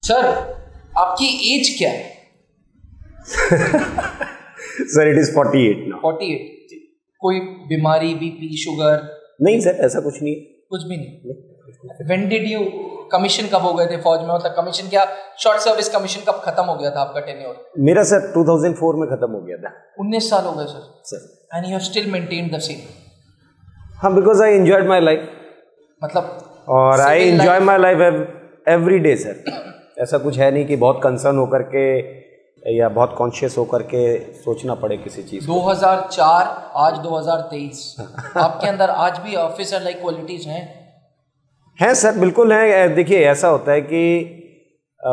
Sir आपकी as क्या है? Sir it is 48 now. 48। कोई बीमारी, बीपी, शुगर? नहीं सर, ऐसा कुछ नहीं है। कुछ भी नहीं। व्हेन डिड यू कमीशन कब हो गए थे फौज में? मतलब कमीशन क्या, शॉर्ट सर्विस कमीशन कब खत्म हो गया था आपका टेन्योर? मेरा सर 2004 में खत्म हो गया था। 19 साल हो गए sir. And you have still maintained the same? हाँ, because I enjoyed my life. मतलब और I enjoy my life every day sir. ऐसा कुछ है नहीं कि बहुत कंसर्न होकर के या बहुत कॉन्शियस होकर के सोचना पड़े किसी चीज़। 2004 आज 2023 आपके अंदर आज भी ऑफिसर लाइक क्वालिटीज हैं सर, बिल्कुल हैं। देखिए ऐसा होता है कि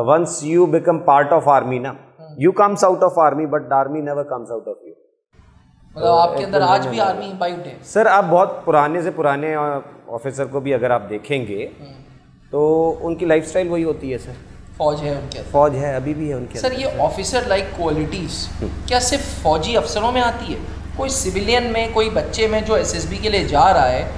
once you become part of army ना, you comes out of army but army never comes out of you. मतलब आपके अंदर आज भी आर्मी इम्बाइब्ड है? सर आप बहुत पुराने से पुराने ऑफिसर को भी अगर आप देखेंगे तो उनकी लाइफस्टाइल वही होती है सर। फौज है उनके, फौज है, अभी भी है उनके। सर ये ऑफिसर लाइक क्वालिटीज क्या सिर्फ फौजी अफसरों में आती है? कोई सिविलियन में, कोई बच्चे में जो एसएसबी के लिए जा रहा है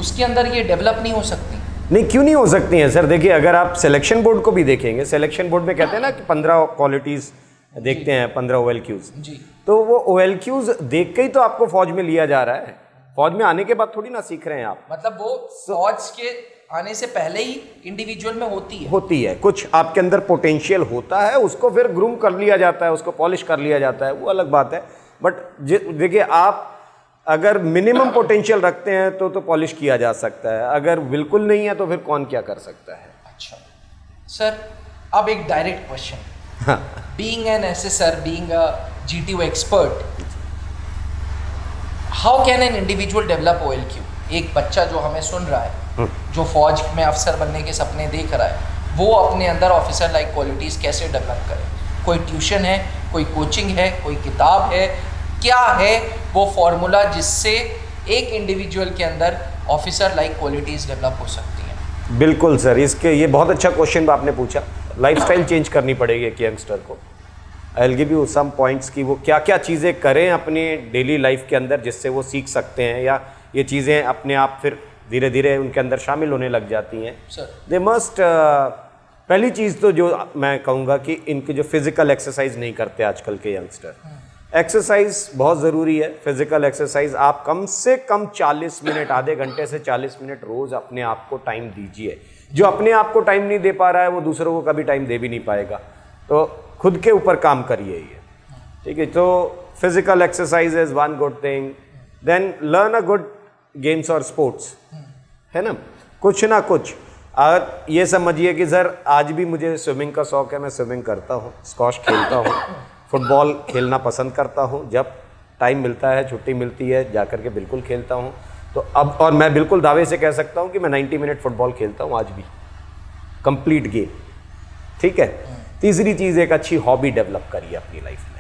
उसके अंदर ये डेवलप नहीं हो सकती? नहीं, क्यों नहीं हो सकती हैं सर? देखिए अगर आप सिलेक्शन बोर्ड को भी देखेंगे, सिलेक्शन बोर्ड में कहते हैं ना कि 15 क्वालिटीज देखते हैं, 15 OLQs जी। तो वो OLQs देख के ही तो आपको फौज में लिया जा रहा है। फौज में आने के बाद थोड़ी ना सीख रहे हैं आप। मतलब वो फौज के आने से पहले ही इंडिविजुअल में होती है कुछ आपके अंदर पोटेंशियल होता है, उसको फिर ग्रूम कर लिया जाता है, उसको पॉलिश कर लिया जाता है, वो अलग बात है। बट देखिए आप अगर मिनिमम पोटेंशियल रखते हैं तो पॉलिश किया जा सकता है, अगर बिल्कुल नहीं है तो फिर कौन क्या कर सकता है। अच्छा सर, अब एक direct question, being an SSR, being a GTO expert, how can an individual develop OLQ? एक बच्चा जो हमें सुन रहा है, जो फौज में अफसर बनने के सपने देख रहा है, वो अपने अंदर ऑफिसर लाइक क्वालिटीज़ कैसे डेवलप करे? कोई ट्यूशन है, कोई कोचिंग है, कोई किताब है, क्या है वो फॉर्मूला जिससे एक इंडिविजुअल के अंदर ऑफिसर लाइक क्वालिटीज़ डेवलप हो सकती हैं? बिल्कुल सर, इसके ये बहुत अच्छा क्वेश्चन आपने पूछा। लाइफस्टाइल चेंज करनी पड़ेगी एक यंगस्टर को। I will give you some points कि वो क्या क्या चीज़ें करें अपनी डेली लाइफ के अंदर जिससे वो सीख सकते हैं, या ये चीज़ें अपने आप फिर धीरे धीरे उनके अंदर शामिल होने लग जाती हैं। दे मस्ट पहली चीज़ तो जो मैं कहूँगा कि इनके जो फिज़िकल एक्सरसाइज नहीं करते आजकल के यंगस्टर, एक्सरसाइज बहुत ज़रूरी है। फिज़िकल एक्सरसाइज आप कम से कम 40 मिनट, आधे घंटे से 40 मिनट रोज़ अपने आप को टाइम दीजिए। जो अपने आप को टाइम नहीं दे पा रहा है वो दूसरों को कभी टाइम दे भी नहीं पाएगा, तो खुद के ऊपर काम करिए ये, ठीक है। तो physical exercise is one good thing. Then learn a good games और स्पोर्ट्स, है ना, कुछ ना कुछ। और ये समझिए कि सर आज भी मुझे स्विमिंग का शौक़ है, मैं स्विमिंग करता हूँ, स्क्वॉश खेलता हूँ, फुटबॉल खेलना पसंद करता हूँ। जब टाइम मिलता है, छुट्टी मिलती है, जा कर के बिल्कुल खेलता हूँ। तो अब और मैं बिल्कुल दावे से कह सकता हूँ कि मैं 90 मिनट फुटबॉल खेलता हूँ आज भी, कंप्लीट गेम, ठीक है। तीसरी चीज़, एक अच्छी हॉबी डेवलप करिए अपनी लाइफ में।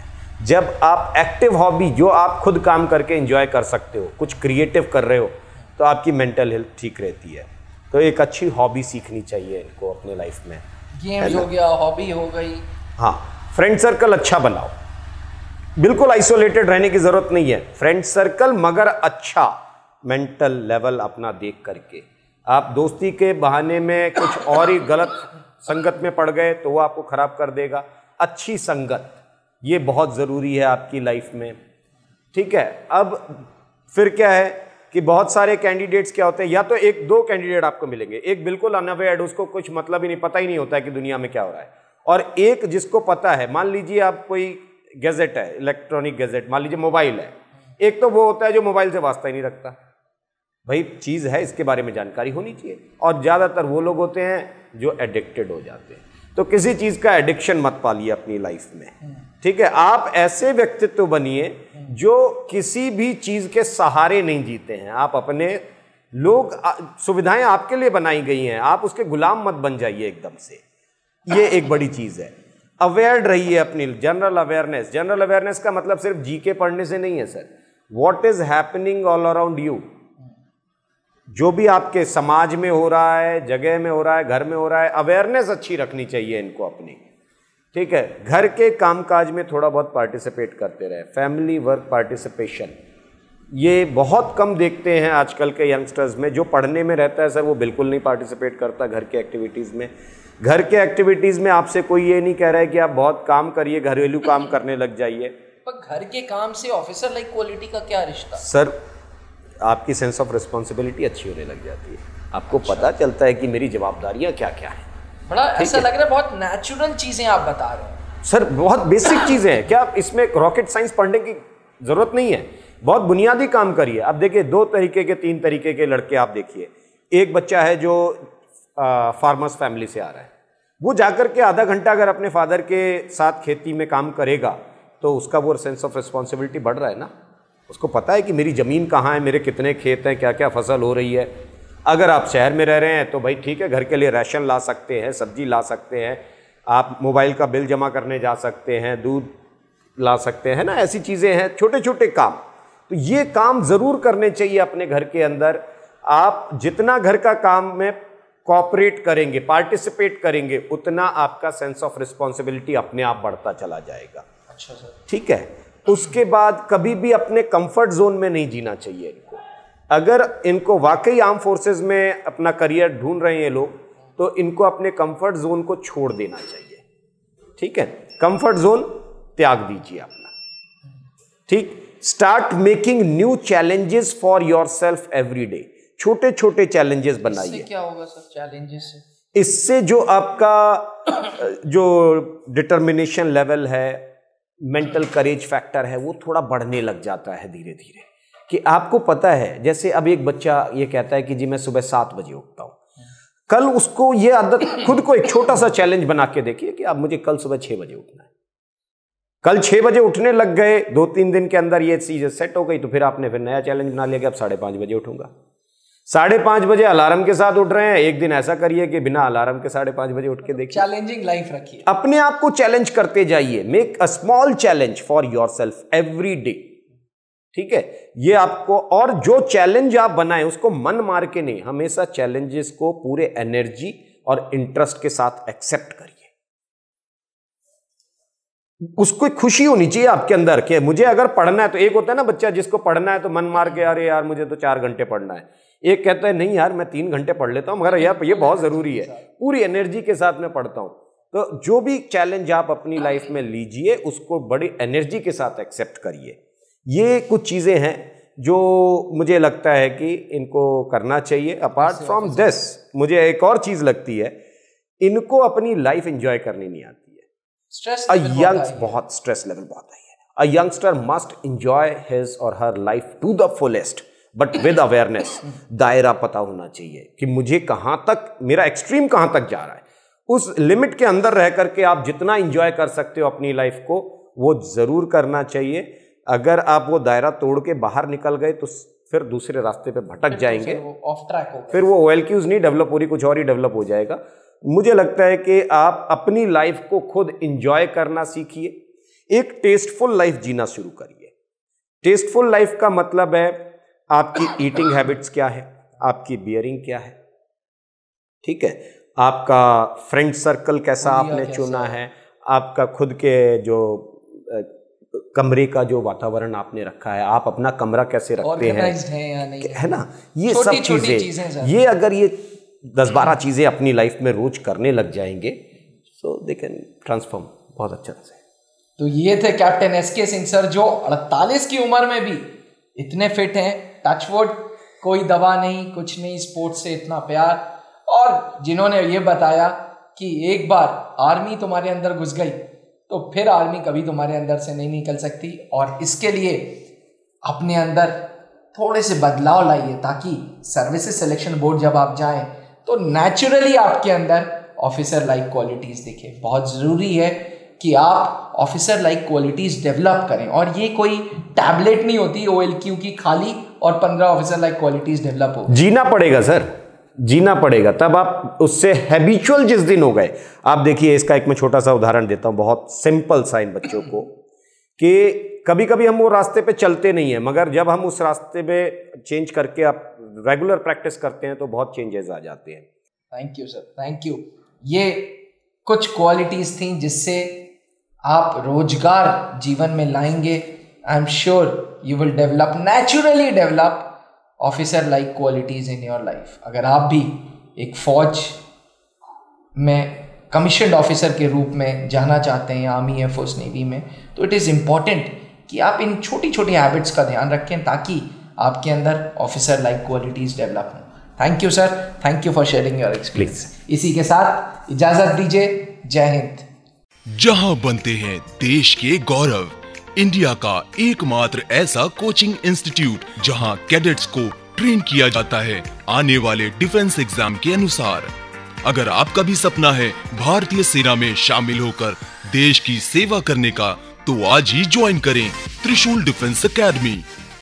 जब आप एक्टिव हॉबी, जो आप खुद काम करके एंजॉय कर सकते हो, कुछ क्रिएटिव कर रहे हो, तो आपकी मेंटल हेल्थ ठीक रहती है। तो एक अच्छी हॉबी सीखनी चाहिए इनको अपने लाइफ में। गेम्स हो गया, हॉबी हो गई। हाँ, फ्रेंड सर्कल अच्छा बनाओ, बिल्कुल आइसोलेटेड रहने की ज़रूरत नहीं है। फ्रेंड सर्कल मगर अच्छा, मेंटल लेवल अपना देख करके। आप दोस्ती के बहाने में कुछ और ही गलत संगत में पड़ गए तो वो आपको ख़राब कर देगा। अच्छी संगत ये बहुत ज़रूरी है आपकी लाइफ में, ठीक है। अब फिर क्या है कि बहुत सारे कैंडिडेट्स क्या होते हैं, या तो एक दो कैंडिडेट आपको मिलेंगे, एक बिल्कुल अनअवेयर्ड, उसको कुछ मतलब ही नहीं, पता ही नहीं होता है कि दुनिया में क्या हो रहा है, और एक जिसको पता है। मान लीजिए आप कोई गैजेट है, इलेक्ट्रॉनिक गैजेट, मान लीजिए मोबाइल है। एक तो वो होता है जो मोबाइल से वास्ता ही नहीं रखता, भाई चीज़ है इसके बारे में जानकारी होनी चाहिए, और ज़्यादातर वो लोग होते हैं जो एडिक्टेड हो जाते हैं। तो किसी चीज़ का एडिक्शन मत पालिए अपनी लाइफ में, ठीक है। आप ऐसे व्यक्तित्व बनिए जो किसी भी चीज़ के सहारे नहीं जीते हैं। आप अपने लोग, सुविधाएं आपके लिए बनाई गई हैं, आप उसके गुलाम मत बन जाइए एकदम से। ये एक बड़ी चीज़ है। अवेयर रहिए अपनी, जनरल अवेयरनेस। जनरल अवेयरनेस का मतलब सिर्फ जीके पढ़ने से नहीं है sir. What is happening all around you, जो भी आपके समाज में हो रहा है, जगह में हो रहा है, घर में हो रहा है, अवेयरनेस अच्छी रखनी चाहिए इनको अपनी, ठीक है। घर के कामकाज में थोड़ा बहुत पार्टिसिपेट करते रहे। फैमिली वर्क पार्टिसिपेशन ये बहुत कम देखते हैं आजकल के यंगस्टर्स में। जो पढ़ने में रहता है सर वो बिल्कुल नहीं पार्टिसिपेट करता घर के एक्टिविटीज़ में। घर के एक्टिविटीज में आपसे कोई ये नहीं कह रहा है कि आप बहुत काम करिए, घरेलू काम करने लग जाइए। पर घर के काम से ऑफिसर लाइक क्वालिटी का क्या रिश्ता? सर, आपकी सेंस ऑफ रिस्पॉन्सिबिलिटी अच्छी होने लग जाती है, आपको पता चलता है कि मेरी जवाबदारियां क्या क्या है। बड़ा ऐसा लग रहा है बहुत नेचुरल चीजें आप बता रहे हैं। सर बहुत बेसिक चीजें हैं, क्या इसमें रॉकेट साइंस पढ़ने की जरूरत नहीं है, बहुत बुनियादी काम करिए। अब देखिए 2 तरीके के 3 तरीके के लड़के आप देखिए। एक बच्चा है जो फार्मर्स फैमिली से आ रहा है, वो जाकर के आधा घंटा अगर अपने फादर के साथ खेती में काम करेगा तो उसका वो सेंस ऑफ रिस्पॉन्सिबिलिटी बढ़ रहा है ना। उसको पता है कि मेरी ज़मीन कहाँ है, मेरे कितने खेत हैं, क्या क्या फसल हो रही है। अगर आप शहर में रह रहे हैं तो भाई ठीक है, घर के लिए राशन ला सकते हैं, सब्जी ला सकते हैं, आप मोबाइल का बिल जमा करने जा सकते हैं, दूध ला सकते हैं ना, ऐसी चीज़ें हैं, छोटे छोटे काम। तो ये काम ज़रूर करने चाहिए अपने घर के अंदर। आप जितना घर का काम में कोऑपरेट करेंगे, पार्टिसिपेट करेंगे, उतना आपका सेंस ऑफ रिस्पॉन्सिबिलिटी अपने आप बढ़ता चला जाएगा। अच्छा सर, ठीक है। उसके बाद कभी भी अपने कंफर्ट जोन में नहीं जीना चाहिए इनको। अगर इनको वाकई आर्म फोर्सेस में अपना करियर ढूंढ रहे हैं लोग, तो इनको अपने कंफर्ट जोन को छोड़ देना चाहिए। ठीक है, कंफर्ट जोन त्याग दीजिए अपना। ठीक, start making new challenges for yourself every day. छोटे छोटे चैलेंजेस बनाइए। इससे क्या होगा सर चैलेंजेस से? इससे जो आपका जो डिटर्मिनेशन लेवल है, मेंटल करेज फैक्टर है, वो थोड़ा बढ़ने लग जाता है धीरे धीरे। कि आपको पता है, जैसे अब एक बच्चा ये कहता है कि जी मैं सुबह 7 बजे उठता हूँ, कल उसको ये आदत, खुद को एक छोटा सा चैलेंज बना के देखिए कि अब मुझे कल सुबह 6 बजे उठना है। कल 6 बजे उठने लग गए, 2-3 दिन के अंदर ये चीज़ सेट हो गई, तो फिर आपने फिर नया चैलेंज बना लिया कि अब 5:30 बजे उठूंगा। 5:30 बजे अलार्म के साथ उठ रहे हैं, एक दिन ऐसा करिए कि बिना अलार्म के 5:30 बजे उठ के देखिए। चैलेंजिंग लाइफ रखिए, अपने आप को चैलेंज करते जाइए। Make a small challenge for yourself every day. ठीक है, ये आपको, और जो चैलेंज आप बनाए उसको मन मार के नहीं, हमेशा चैलेंजेस को पूरे एनर्जी और इंटरेस्ट के साथ एक्सेप्ट करिए। उसको खुशी होनी चाहिए आपके अंदर कि मुझे अगर पढ़ना है, तो एक होता है ना बच्चा जिसको पढ़ना है तो मन मार के, अरे यार मुझे तो 4 घंटे पढ़ना है। एक कहता है नहीं यार मैं 3 घंटे पढ़ लेता हूं, मगर यार ये बहुत जरूरी है, पूरी एनर्जी के साथ मैं पढ़ता हूं। तो जो भी चैलेंज आप अपनी लाइफ में लीजिए, उसको बड़ी एनर्जी के साथ एक्सेप्ट करिए। ये कुछ चीजें हैं जो मुझे लगता है कि इनको करना चाहिए। अपार्ट फ्रॉम दिस, मुझे एक और चीज लगती है, इनको अपनी लाइफ एंजॉय करनी नहीं आती है। स्ट्रेस बहुत स्ट्रेस लेवल बहुत हाई है। A youngster must enjoy his or her life to the fullest, but with awareness. दायरा पता होना चाहिए कि मुझे कहां तक, मेरा एक्सट्रीम कहां तक जा रहा है। उस लिमिट के अंदर रह करके आप जितना एंजॉय कर सकते हो अपनी लाइफ को, वो जरूर करना चाहिए। अगर आप वो दायरा तोड़ के बाहर निकल गए तो फिर दूसरे रास्ते पे भटक जाएंगे, ऑफ ट्रैक हो, फिर वो OLQs नहीं डेवलप हो रही, कुछ और ही डेवलप हो जाएगा। मुझे लगता है कि आप अपनी लाइफ को खुद एंजॉय करना सीखिए, एक टेस्टफुल लाइफ जीना शुरू करिए। टेस्टफुल लाइफ का मतलब है आपकी ईटिंग हैबिट्स क्या है, आपकी बियरिंग क्या है, ठीक है, आपका फ्रेंड सर्कल कैसा आपने चुना है, आपका खुद के जो कमरे का जो वातावरण आपने रखा है, आप अपना कमरा कैसे रखते हैं, है ना, ये सब चीजें, ये अगर ये 10-12 चीजें अपनी लाइफ में रोज करने लग जाएंगे, सो दे कैन ट्रांसफॉर्म बहुत अच्छा से। तो ये थे कैप्टन SK सिंह सर, जो 48 की उम्र में भी इतने फिट हैं। टचवुड, कोई दवा नहीं, कुछ नहीं, स्पोर्ट्स से इतना प्यार, और जिन्होंने ये बताया कि एक बार आर्मी तुम्हारे अंदर घुस गई तो फिर आर्मी कभी तुम्हारे अंदर से नहीं निकल सकती। और इसके लिए अपने अंदर थोड़े से बदलाव लाइए, ताकि सर्विसेज सिलेक्शन बोर्ड जब आप जाएं तो नेचुरली आपके अंदर ऑफिसर लाइक क्वालिटीज़ दिखे। बहुत ज़रूरी है कि आप ऑफिसर लाइक क्वालिटीज़ डेवलप करें, और ये कोई टैबलेट नहीं होती OLQ की खाली और 15 ऑफिसर लाइक क्वालिटीज़ डेवलप हो। जीना पड़ेगा सर, जीना पड़ेगा, तब आप उससे हैबिचुअल जिस दिन हो गए। आप देखिए, इसका एक मैं छोटा सा उदाहरण देता हूं, बहुत सिंपल सा इन बच्चों को, कि कभी कभी हम वो रास्ते पे चलते नहीं है, मगर जब हम उस रास्ते पे चेंज करके आप रेगुलर प्रैक्टिस करते हैं तो बहुत चेंजेस आ जाते हैं। Thank you sir, thank you. ये कुछ क्वालिटीज थी जिससे आप रोजगार जीवन में लाएंगे। I am sure you will develop, naturally develop officer like qualities in your life. अगर आप भी एक फौज में कमीशन्ड ऑफिसर के रूप में जाना चाहते हैं आर्मी, एयरफोर्स, नेवी में, तो इट इज़ इम्पॉर्टेंट कि आप इन छोटी छोटी हैबिट्स का ध्यान रखें ताकि आपके अंदर ऑफिसर लाइक क्वालिटीज़ डेवलप हों। Thank you sir, thank you for sharing your experience. इसी के साथ इजाज़त दीजिए, जय हिंद। जहां बनते हैं देश के गौरव, इंडिया का एकमात्र ऐसा कोचिंग इंस्टीट्यूट जहां कैडेट्स को ट्रेन किया जाता है आने वाले डिफेंस एग्जाम के अनुसार। अगर आपका भी सपना है भारतीय सेना में शामिल होकर देश की सेवा करने का, तो आज ही ज्वाइन करें त्रिशूल डिफेंस एकेडमी।